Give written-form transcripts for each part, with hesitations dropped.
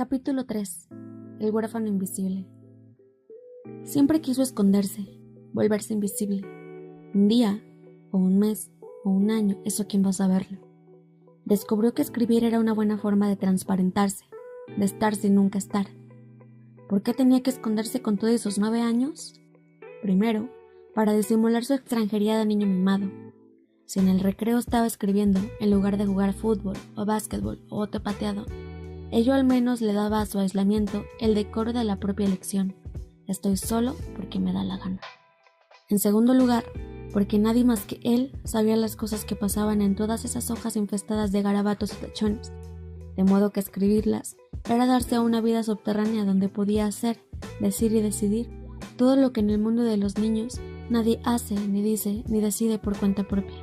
Capítulo 3. El huérfano invisible. Siempre quiso esconderse, volverse invisible. Un día, o un mes, o un año, eso quién va a saberlo. Descubrió que escribir era una buena forma de transparentarse, de estar sin nunca estar. ¿Por qué tenía que esconderse con todos esos 9 años? Primero, para disimular su extranjería de niño mimado. Si en el recreo estaba escribiendo, en lugar de jugar fútbol, o básquetbol, o bote pateado, ello al menos le daba a su aislamiento el decoro de la propia elección. Estoy solo porque me da la gana. En segundo lugar, porque nadie más que él sabía las cosas que pasaban en todas esas hojas infestadas de garabatos y tachones, de modo que escribirlas era darse a una vida subterránea donde podía hacer, decir y decidir todo lo que en el mundo de los niños nadie hace, ni dice, ni decide por cuenta propia.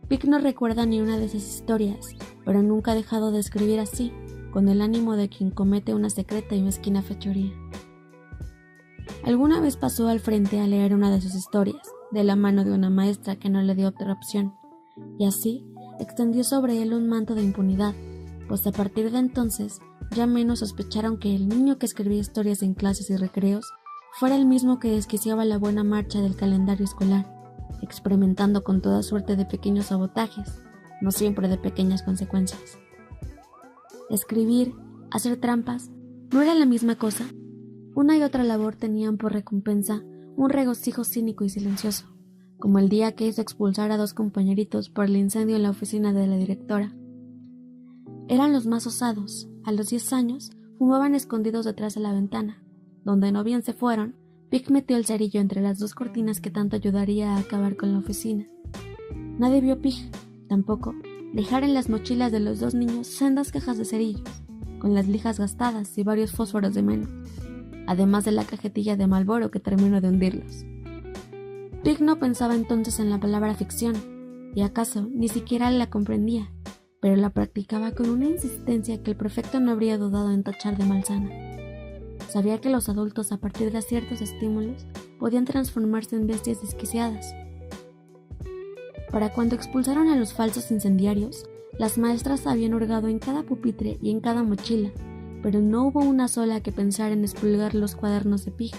Pick no recuerda ni una de esas historias, pero nunca ha dejado de escribir así, con el ánimo de quien comete una secreta y mezquina fechoría. Alguna vez pasó al frente a leer una de sus historias, de la mano de una maestra que no le dio otra opción, y así extendió sobre él un manto de impunidad, pues a partir de entonces ya menos sospecharon que el niño que escribía historias en clases y recreos fuera el mismo que desquiciaba la buena marcha del calendario escolar, experimentando con toda suerte de pequeños sabotajes, no siempre de pequeñas consecuencias. Escribir, hacer trampas, ¿no era la misma cosa? Una y otra labor tenían por recompensa un regocijo cínico y silencioso, como el día que hizo expulsar a 2 compañeritos por el incendio en la oficina de la directora. Eran los más osados. A los 10 años fumaban escondidos detrás de la ventana, donde no bien se fueron, Pick metió el cerillo entre las 2 cortinas que tanto ayudaría a acabar con la oficina. Nadie vio Pick, tampoco, dejar en las mochilas de los 2 niños sendas cajas de cerillos, con las lijas gastadas y varios fósforos de menos, además de la cajetilla de Marlboro que terminó de hundirlos. Pick no pensaba entonces en la palabra ficción, y acaso ni siquiera la comprendía, pero la practicaba con una insistencia que el prefecto no habría dudado en tachar de malsana. Sabía que los adultos, a partir de ciertos estímulos, podían transformarse en bestias desquiciadas. Para cuando expulsaron a los falsos incendiarios, las maestras habían hurgado en cada pupitre y en cada mochila, pero no hubo una sola que pensar en expulgar los cuadernos de Pig,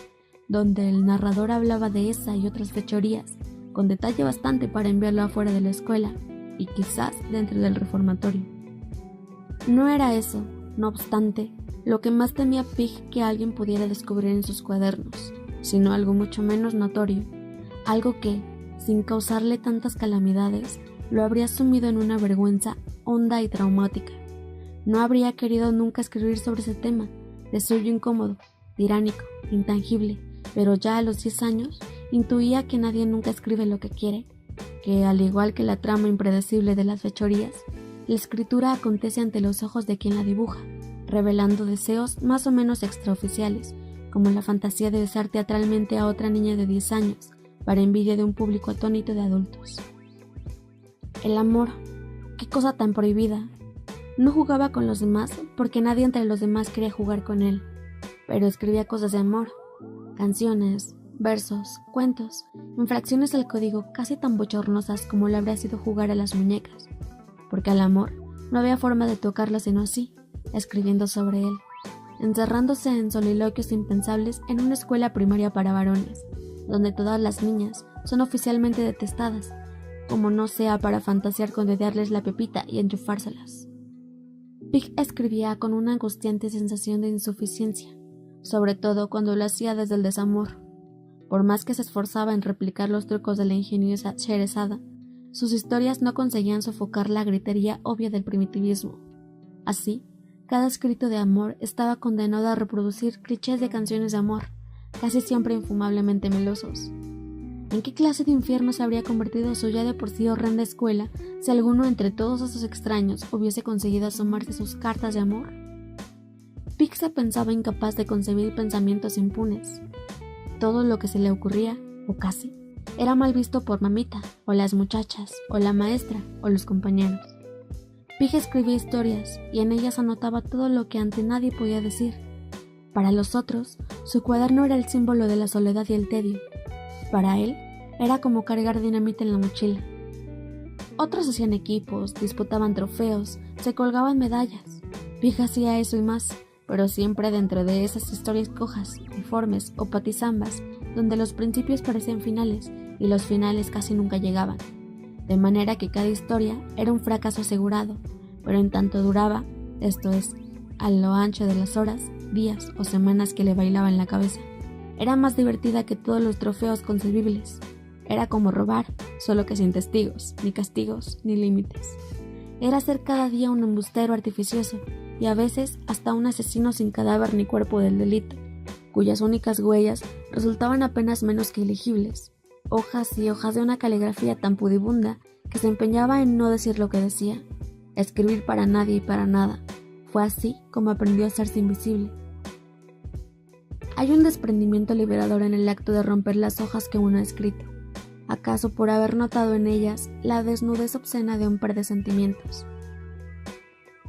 donde el narrador hablaba de esa y otras fechorías, con detalle bastante para enviarlo afuera de la escuela, y quizás dentro del reformatorio. No era eso, no obstante, lo que más temía Pig que alguien pudiera descubrir en sus cuadernos, sino algo mucho menos notorio, algo que, sin causarle tantas calamidades, lo habría sumido en una vergüenza honda y traumática. No habría querido nunca escribir sobre ese tema, de suyo incómodo, tiránico, intangible, pero ya a los 10 años intuía que nadie nunca escribe lo que quiere, que al igual que la trama impredecible de las fechorías, la escritura acontece ante los ojos de quien la dibuja, revelando deseos más o menos extraoficiales, como la fantasía de besar teatralmente a otra niña de 10 años, para envidia de un público atónito de adultos. El amor, qué cosa tan prohibida. No jugaba con los demás porque nadie entre los demás quería jugar con él, pero escribía cosas de amor, canciones, versos, cuentos, infracciones al código casi tan bochornosas como le habría sido jugar a las muñecas, porque al amor no había forma de tocarlo sino así, escribiendo sobre él, encerrándose en soliloquios impensables en una escuela primaria para varones, donde todas las niñas son oficialmente detestadas, como no sea para fantasear con dedearles la pepita y enchufárselas. Pig escribía con una angustiante sensación de insuficiencia, sobre todo cuando lo hacía desde el desamor. Por más que se esforzaba en replicar los trucos de la ingeniosa Sherezada, sus historias no conseguían sofocar la gritería obvia del primitivismo. Así, cada escrito de amor estaba condenado a reproducir clichés de canciones de amor, casi siempre infumablemente melosos. ¿En qué clase de infierno se habría convertido su ya de por sí horrenda escuela si alguno entre todos esos extraños hubiese conseguido asomarse sus cartas de amor? Pick se pensaba incapaz de concebir pensamientos impunes. Todo lo que se le ocurría, o casi, era mal visto por mamita, o las muchachas, o la maestra, o los compañeros. Pig escribía historias, y en ellas anotaba todo lo que ante nadie podía decir. Para los otros, su cuaderno era el símbolo de la soledad y el tedio. Para él, era como cargar dinamita en la mochila. Otros hacían equipos, disputaban trofeos, se colgaban medallas. Pig hacía eso y más, pero siempre dentro de esas historias cojas, deformes o patizambas, donde los principios parecían finales y los finales casi nunca llegaban. De manera que cada historia era un fracaso asegurado, pero en tanto duraba, esto es, a lo ancho de las horas, días o semanas que le bailaba en la cabeza. Era más divertida que todos los trofeos concebibles. Era como robar, solo que sin testigos, ni castigos, ni límites. Era ser cada día un embustero artificioso y a veces hasta un asesino sin cadáver ni cuerpo del delito, cuyas únicas huellas resultaban apenas menos que ilegibles, hojas y hojas de una caligrafía tan pudibunda que se empeñaba en no decir lo que decía, escribir para nadie y para nada. Fue así como aprendió a hacerse invisible. Hay un desprendimiento liberador en el acto de romper las hojas que uno ha escrito, acaso por haber notado en ellas la desnudez obscena de un par de sentimientos.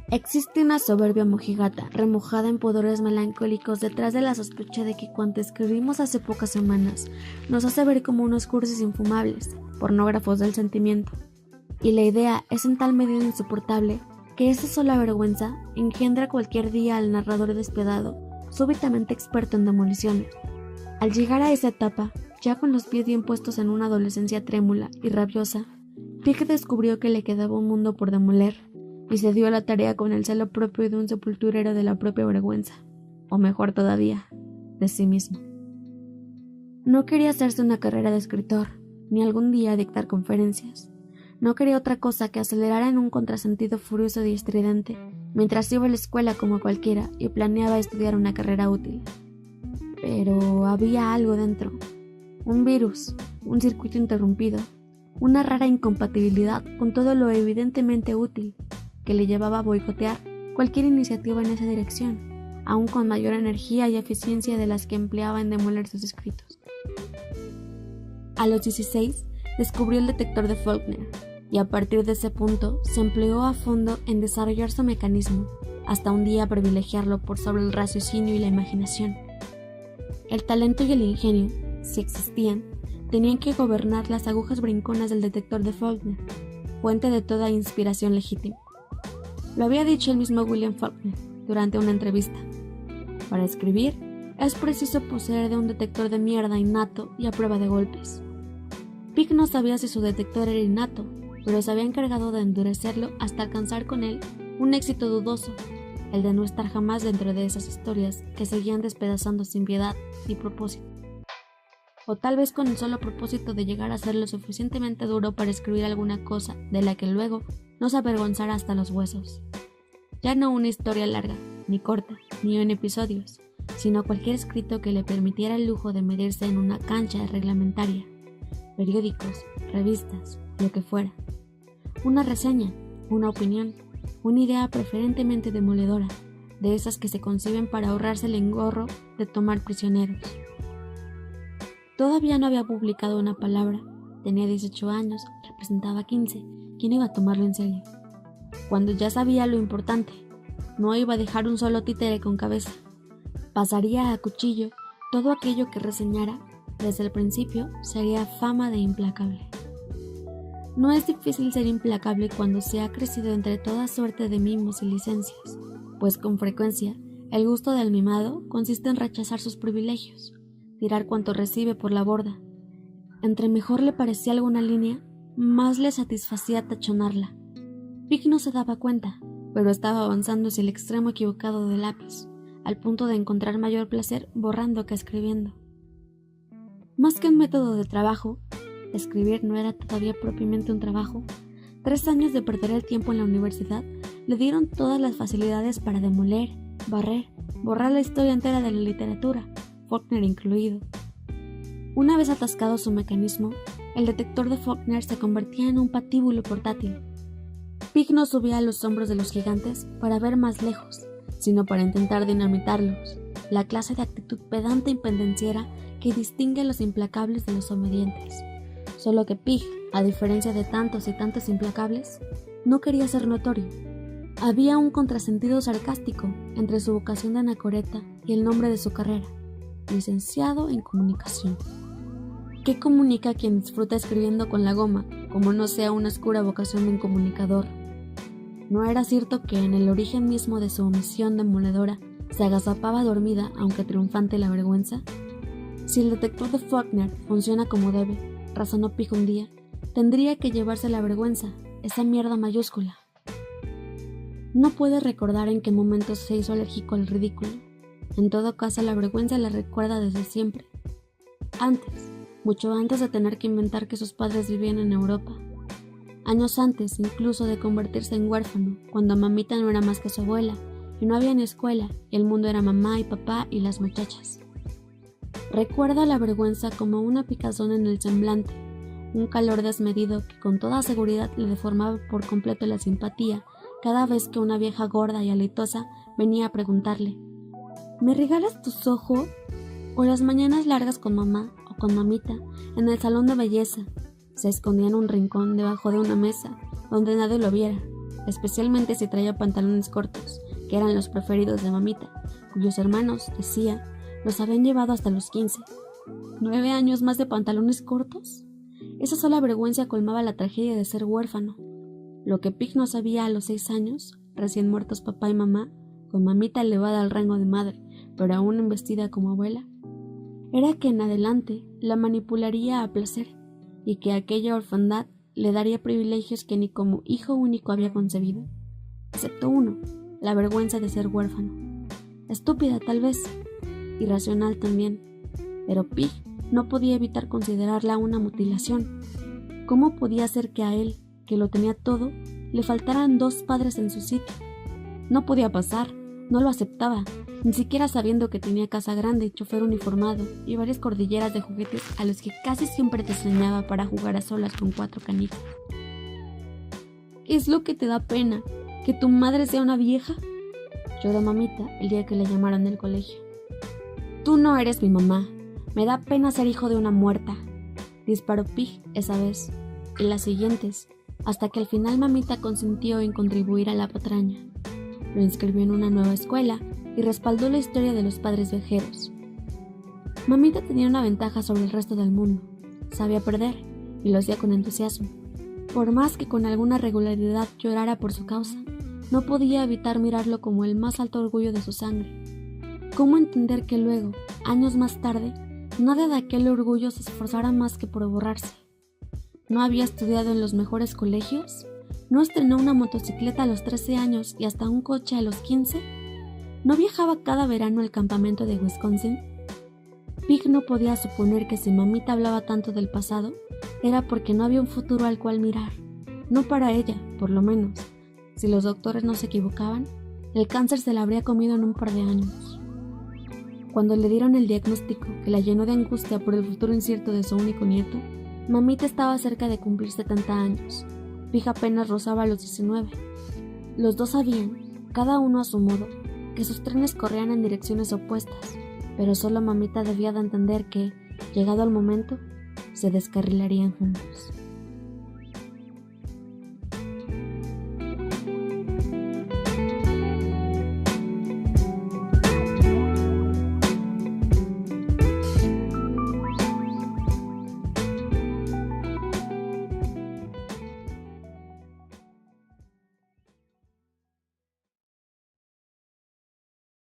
Existe una soberbia mojigata remojada en pudores melancólicos detrás de la sospecha de que cuanto escribimos hace pocas semanas nos hace ver como unos cursis infumables, pornógrafos del sentimiento, y la idea es en tal medida insoportable que esa sola vergüenza engendra cualquier día al narrador despiadado, súbitamente experto en demoliciones. Al llegar a esa etapa, ya con los pies bien puestos en una adolescencia trémula y rabiosa, Pig descubrió que le quedaba un mundo por demoler, y se dio a la tarea con el celo propio de un sepulturero de la propia vergüenza, o mejor todavía, de sí mismo. No quería hacerse una carrera de escritor, ni algún día dictar conferencias. No quería otra cosa que acelerar en un contrasentido furioso y estridente, mientras iba a la escuela como cualquiera y planeaba estudiar una carrera útil. Pero había algo dentro, un virus, un circuito interrumpido, una rara incompatibilidad con todo lo evidentemente útil, que le llevaba a boicotear cualquier iniciativa en esa dirección, aún con mayor energía y eficiencia de las que empleaba en demoler sus escritos. A los 16 descubrió el detector de Faulkner, y a partir de ese punto se empleó a fondo en desarrollar su mecanismo, hasta un día privilegiarlo por sobre el raciocinio y la imaginación. El talento y el ingenio, si existían, tenían que gobernar las agujas brinconas del detector de Faulkner, fuente de toda inspiración legítima. Lo había dicho el mismo William Faulkner durante una entrevista. Para escribir, es preciso poseer de un detector de mierda innato y a prueba de golpes. Pig no sabía si su detector era innato, pero se había encargado de endurecerlo hasta alcanzar con él un éxito dudoso, el de no estar jamás dentro de esas historias que seguían despedazando sin piedad ni propósito. O tal vez con el solo propósito de llegar a ser lo suficientemente duro para escribir alguna cosa de la que luego no se avergonzara hasta los huesos. Ya no una historia larga, ni corta, ni en episodios, sino cualquier escrito que le permitiera el lujo de medirse en una cancha reglamentaria, periódicos, revistas, lo que fuera. Una reseña, una opinión, una idea preferentemente demoledora, de esas que se conciben para ahorrarse el engorro de tomar prisioneros. Todavía no había publicado una palabra, tenía 18 años, representaba 15, ¿quién iba a tomarlo en serio? Cuando ya sabía lo importante, no iba a dejar un solo títere con cabeza, pasaría a cuchillo todo aquello que reseñara, desde el principio sería fama de implacable. No es difícil ser implacable cuando se ha crecido entre toda suerte de mimos y licencias, pues con frecuencia el gusto del mimado consiste en rechazar sus privilegios, tirar cuanto recibe por la borda. Entre mejor le parecía alguna línea, más le satisfacía tachonarla. Pig no se daba cuenta, pero estaba avanzando hacia el extremo equivocado del lápiz, al punto de encontrar mayor placer borrando que escribiendo. Más que un método de trabajo, escribir no era todavía propiamente un trabajo. 3 años de perder el tiempo en la universidad le dieron todas las facilidades para demoler, barrer, borrar la historia entera de la literatura, Faulkner incluido. Una vez atascado su mecanismo, el detector de Faulkner se convertía en un patíbulo portátil. Pig no subía a los hombros de los gigantes para ver más lejos, sino para intentar dinamitarlos, la clase de actitud pedante y pendenciera que distingue a los implacables de los obedientes. Solo que Pig, a diferencia de tantos y tantos implacables, no quería ser notorio. Había un contrasentido sarcástico entre su vocación de anacoreta y el nombre de su carrera, licenciado en comunicación. ¿Qué comunica quien disfruta escribiendo con la goma, como no sea una oscura vocación de un comunicador? ¿No era cierto que en el origen mismo de su omisión demoledora se agazapaba dormida, aunque triunfante, la vergüenza? Si el detector de Faulkner funciona como debe, razonó Pig un día, tendría que llevarse la vergüenza, esa mierda mayúscula. No puede recordar en qué momento se hizo alérgico al ridículo. En todo caso, la vergüenza la recuerda desde siempre. Antes, mucho antes de tener que inventar que sus padres vivían en Europa. Años antes, incluso, de convertirse en huérfano, cuando mamita no era más que su abuela, y no había ni escuela, y el mundo era mamá y papá y las muchachas. Recuerda la vergüenza como una picazón en el semblante, un calor desmedido que con toda seguridad le deformaba por completo la simpatía cada vez que una vieja gorda y halitosa venía a preguntarle: ¿me regalas tus ojos? O las mañanas largas con mamá o con mamita en el salón de belleza. Se escondía en un rincón debajo de una mesa donde nadie lo viera, especialmente si traía pantalones cortos, que eran los preferidos de mamita, cuyos hermanos, decía, los habían llevado hasta los 15. 9 años más de pantalones cortos. Esa sola vergüenza colmaba la tragedia de ser huérfano. Lo que Pig no sabía a los 6 años, recién muertos papá y mamá, con mamita elevada al rango de madre, pero aún investida como abuela, era que en adelante la manipularía a placer, y que aquella orfandad le daría privilegios que ni como hijo único había concebido, excepto uno, la vergüenza de ser huérfano. Estúpida tal vez, irracional también, pero Pig no podía evitar considerarla una mutilación. ¿Cómo podía ser que a él, que lo tenía todo, le faltaran 2 padres en su sitio? No podía pasar, no lo aceptaba, ni siquiera sabiendo que tenía casa grande, chofer uniformado y varias cordilleras de juguetes a los que casi siempre te enseñaba para jugar a solas con 4 canicas. ¿Qué es lo que te da pena? ¿Que tu madre sea una vieja? Lloró mamita el día que la llamaron del colegio. Tú no eres mi mamá, me da pena ser hijo de una muerta, disparó Pig esa vez, y las siguientes, hasta que al final mamita consintió en contribuir a la patraña. Lo inscribió en una nueva escuela y respaldó la historia de los padres viajeros. Mamita tenía una ventaja sobre el resto del mundo: sabía perder, y lo hacía con entusiasmo. Por más que con alguna regularidad llorara por su causa, no podía evitar mirarlo como el más alto orgullo de su sangre. ¿Cómo entender que luego, años más tarde, nada de aquel orgullo se esforzara más que por borrarse? ¿No había estudiado en los mejores colegios? ¿No estrenó una motocicleta a los 13 años y hasta un coche a los 15? ¿No viajaba cada verano al campamento de Wisconsin? Pig no podía suponer que si mamita hablaba tanto del pasado, era porque no había un futuro al cual mirar. No para ella, por lo menos. Si los doctores no se equivocaban, el cáncer se la habría comido en un par de años. Cuando le dieron el diagnóstico que la llenó de angustia por el futuro incierto de su único nieto, mamita estaba cerca de cumplir 70 años. Pig apenas rozaba los 19. Los dos sabían, cada uno a su modo, que sus trenes corrían en direcciones opuestas, pero solo mamita debía de entender que, llegado el momento, se descarrilarían juntos.